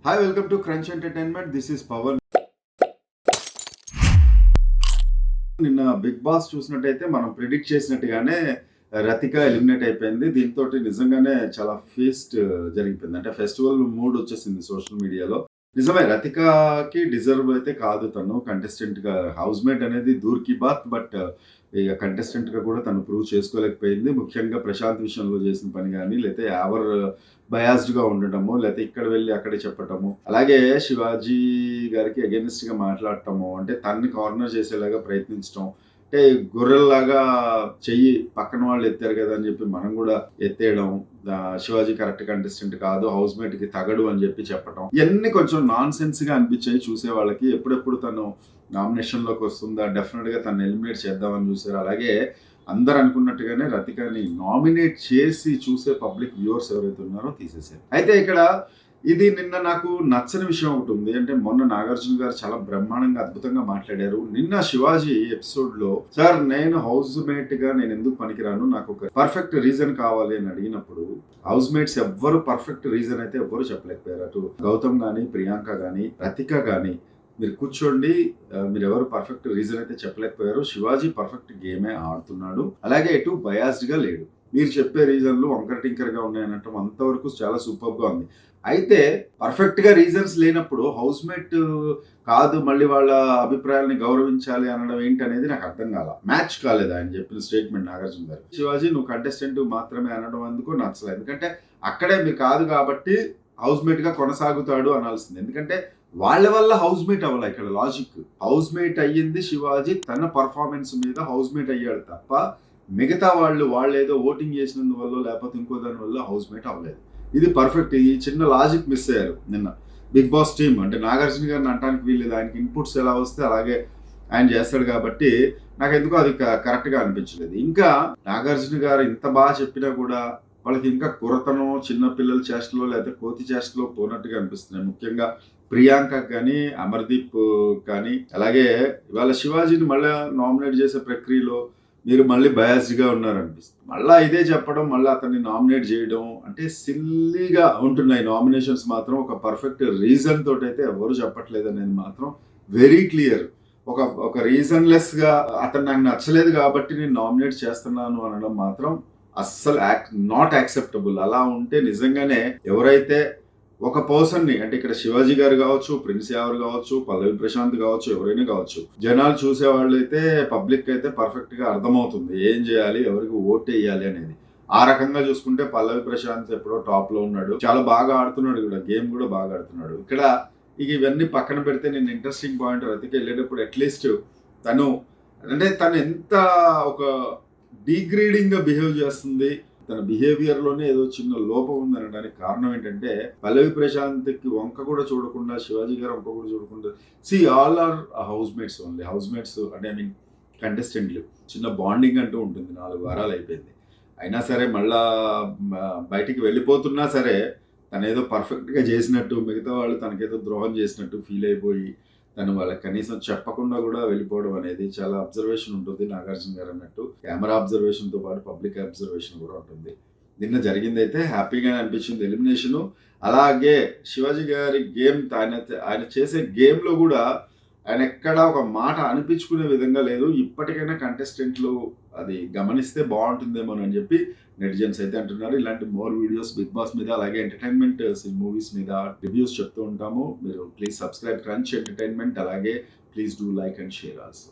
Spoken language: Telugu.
Hi welcome to crunch entertainment. This is Pavan. నిన్న బిగ్ బాస్ చూసినట్టయితే మనం ప్రిడిక్ట్ చేసినట్టుగానే రతిక ఎలిమినేట్ అయిపోయింది. దీంతో నిజంగానే చాలా ఫీస్ట్ జరిగిపోయింది. అంటే ఫెస్టివల్ మూడ్ వచ్చేసింది సోషల్ మీడియాలో. నిజమే, రతికకి డిజర్వ్ అయితే కాదు తను కంటెస్టెంట్గా. హౌస్ మేట్ అనేది దూర్ కి బాత్, బట్ ఇక కంటెస్టెంట్గా కూడా తను ప్రూవ్ చేసుకోలేకపోయింది. ముఖ్యంగా ప్రశాంత్ విషయంలో చేసిన పని కానీ, లేకపోతే ఎవర్ బయాస్డ్గా ఉండటము, లేకపోతే ఇక్కడ వెళ్ళి అక్కడే చెప్పటము, అలాగే శివాజీ గారికి అగెనిస్ట్గా మాట్లాడటము, అంటే తన్ని కార్నర్ చేసేలాగా ప్రయత్నించడం, అంటే గొర్రెల్లాగా చెయ్యి పక్కన వాళ్ళు ఎత్తారు కదా అని చెప్పి మనం కూడా ఎత్తేయడం, శివాజీ కరెక్ట్ కంటెస్టెంట్ కాదు, హౌస్ మేట్ కి తగడు అని చెప్పి చెప్పడం, ఇవన్నీ కొంచెం నాన్ సెన్స్ గా అనిపించాయి చూసే వాళ్ళకి. ఎప్పుడెప్పుడు తను నామినేషన్ లోకి వస్తుందా, డెఫినెట్ గా తను ఎలిమినేట్ చేద్దామని చూసారు. అలాగే అందరు అనుకున్నట్టుగానే రతికని నామినేట్ చేసి చూసే పబ్లిక్ వ్యూవర్స్ ఎవరైతే ఉన్నారో తీసేసారు. అయితే ఇక్కడ ఇది నిన్న నాకు నచ్చని విషయం ఒకటి ఉంది. అంటే మొన్న నాగార్జున గారు చాలా బ్రహ్మాండంగా అద్భుతంగా మాట్లాడారు. నిన్న శివాజీ ఎపిసోడ్ లో, సార్ నేను హౌస్ మేట్ గా నేను ఎందుకు పనికిరాను, నాకు ఒక పర్ఫెక్ట్ రీజన్ కావాలి అని అడిగినప్పుడు, హౌస్ మేట్స్ ఎవ్వరు పర్ఫెక్ట్ రీజన్ అయితే ఎవ్వరు చెప్పలేకపోయారు. అటు గౌతమ్ గానీ, ప్రియాంక గానీ, రతిక గానీ మీరు కూర్చోండి, మీరు ఎవరు పర్ఫెక్ట్ రీజన్ అయితే చెప్పలేకపోయారు. శివాజీ పర్ఫెక్ట్ గేమే ఆడుతున్నాడు, అలాగే ఎటు బయాస్డ్ గా లేడు. మీరు చెప్పే రీజన్లు వంకర టింకర్ గా ఉన్నాయనటం అంతవరకు చాలా సూపర్ గా ఉంది. అయితే పర్ఫెక్ట్ గా రీజన్స్ లేనప్పుడు హౌస్ మేట్ కాదు, మళ్ళీ వాళ్ళ అభిప్రాయాలని గౌరవించాలి అనడం ఏంటి అనేది నాకు అర్థం కాల. మ్యాచ్ కాలేదు ఆయన చెప్పిన స్టేట్మెంట్ నాగార్జున గారు. శివాజీ నువ్వు కంటెస్టెంట్ మాత్రమే అనడం ఎందుకు నచ్చలేదు. ఎందుకంటే అక్కడే మీరు కాదు కాబట్టి హౌస్ మేట్ గా కొనసాగుతాడు అనాల్సింది. ఎందుకంటే వాళ్ళ వల్ల హౌస్ మేట్ అవ్వాలి. ఇక్కడ లాజిక్, హౌస్ మేట్ అయ్యింది శివాజీ తన పర్ఫార్మెన్స్ మీద హౌస్ మేట్ అయ్యాడు తప్ప మిగతా వాళ్ళు ఏదో ఓటింగ్ చేసినందువల్ల లేకపోతే ఇంకో దాని వల్ల హౌస్ మేట్ అవ్వలేదు. ఇది పర్ఫెక్ట్. ఈ చిన్న లాజిక్ మిస్ అయ్యారు నిన్న బిగ్ బాస్ టీమ్. అంటే నాగార్జున గారిని అంటానికి వీల్లేదు, ఆయనకి ఇన్పుట్స్ ఎలా వస్తే అలాగే ఆయన చేస్తాడు కాబట్టి నాకు ఎందుకో అది కరెక్ట్గా అనిపించలేదు. ఇంకా నాగార్జున గారు ఇంత బాగా చెప్పినా కూడా వాళ్ళకి ఇంకా కురతనం, చిన్నపిల్లల చేష్టలో లేదా కోతి చేష్టలో పోనట్టుగా అనిపిస్తున్నాయి. ముఖ్యంగా ప్రియాంక కానీ, అమర్దీప్ కానీ, అలాగే ఇవాళ శివాజీని మళ్ళీ నామినేట్ చేసే ప్రక్రియలో మీరు మళ్ళీ బయాస్డ్గా ఉన్నారనిపిస్తుంది. మళ్ళీ ఇదే చెప్పడం, మళ్ళీ అతన్ని నామినేట్ చేయడం, అంటే సిల్లీగా ఉంటున్నాయి నామినేషన్స్ మాత్రం. ఒక పర్ఫెక్ట్ రీజన్ తోటి అయితే ఎవరు చెప్పట్లేదు అనేది మాత్రం వెరీ క్లియర్. ఒక రీజన్లెస్గా అతను నాకు నచ్చలేదు కాబట్టి నేను నామినేట్ చేస్తున్నాను అనడం మాత్రం అస్సలు నాట్ యాక్సెప్టబుల్. అలా ఉంటే నిజంగానే ఎవరైతే ఒక పర్సన్ని, అంటే ఇక్కడ శివాజీ గారు కావచ్చు, ప్రిన్స్ యావర్ కావచ్చు, పల్లవి ప్రశాంత్ కావచ్చు, ఎవరైనా కావచ్చు, జనాలు చూసేవాళ్ళు అయితే పబ్లిక్ అయితే పర్ఫెక్ట్ గా అర్థమవుతుంది ఏం చేయాలి, ఎవరికి ఓట్ వేయాలి అనేది. ఆ రకంగా చూసుకుంటే పల్లవి ప్రశాంత్ ఎప్పుడో టాప్ లో ఉన్నాడు, చాలా బాగా ఆడుతున్నాడు కూడా, గేమ్ కూడా బాగా ఆడుతున్నాడు. ఇక్కడ ఇవన్నీ పక్కన పెడితే నేను ఇంట్రెస్టింగ్ పాయింట్, రతిక వెళ్ళేటప్పుడు అట్లీస్ట్ తను ఎంత ఒక డీగ్రేడింగ్ గా బిహేవ్ చేస్తుంది, తన బిహేవియర్ లోనే ఏదో చిన్న లోపం ఉంది అనడానికి కారణం ఏంటంటే, పల్లవి ప్రశాంత్ కి వంక కూడా చూడకుండా, శివాజీ గారు వంక కూడా చూడకుండా, all are house mates only. House mates అంటే ఐ మీన్ కంటెస్టెంట్లు, చిన్న బాండింగ్ అంటూ ఉంటుంది. 4 వారాలు అయిపోయింది, అయినా సరే మళ్ళా బయటికి వెళ్ళిపోతున్నా సరే తనేదో పర్ఫెక్ట్గా చేసినట్టు, మిగతా వాళ్ళు తనకేదో ద్రోహం చేసినట్టు ఫీల్ అయిపోయి తను వాళ్ళకి కనీసం చెప్పకుండా కూడా వెళ్ళిపోవడం అనేది చాలా అబ్జర్వేషన్ ఉంటుంది. నాగార్జున గారు అన్నట్టు కెమెరా అబ్జర్వేషన్తో పాటు పబ్లిక్ అబ్జర్వేషన్ కూడా ఉంటుంది. నిన్న జరిగింది అయితే హ్యాపీగానే అనిపించింది ఎలిమినేషను. అలాగే శివాజీ గారి గేమ్, ఆయన చేసే గేమ్లో కూడా ఆయన ఎక్కడా ఒక మాట అనిపించుకునే విధంగా లేదు. ఇప్పటికైనా కంటెస్టెంట్లు అది గమనిస్తే బాగుంటుందేమో అని చెప్పి నెటిజన్స్ అయితే అంటున్నారు. ఇలాంటి మోర్ వీడియోస్ బిగ్ బాస్ మీద, అలాగే ఎంటర్టైన్మెంట్ మూవీస్ మీద రివ్యూస్ చెప్తూ ఉంటాము. మీరు ప్లీజ్ సబ్స్క్రైబ్ క్రంచ్ ఎంటర్టైన్మెంట్. అలాగే please do like and share also.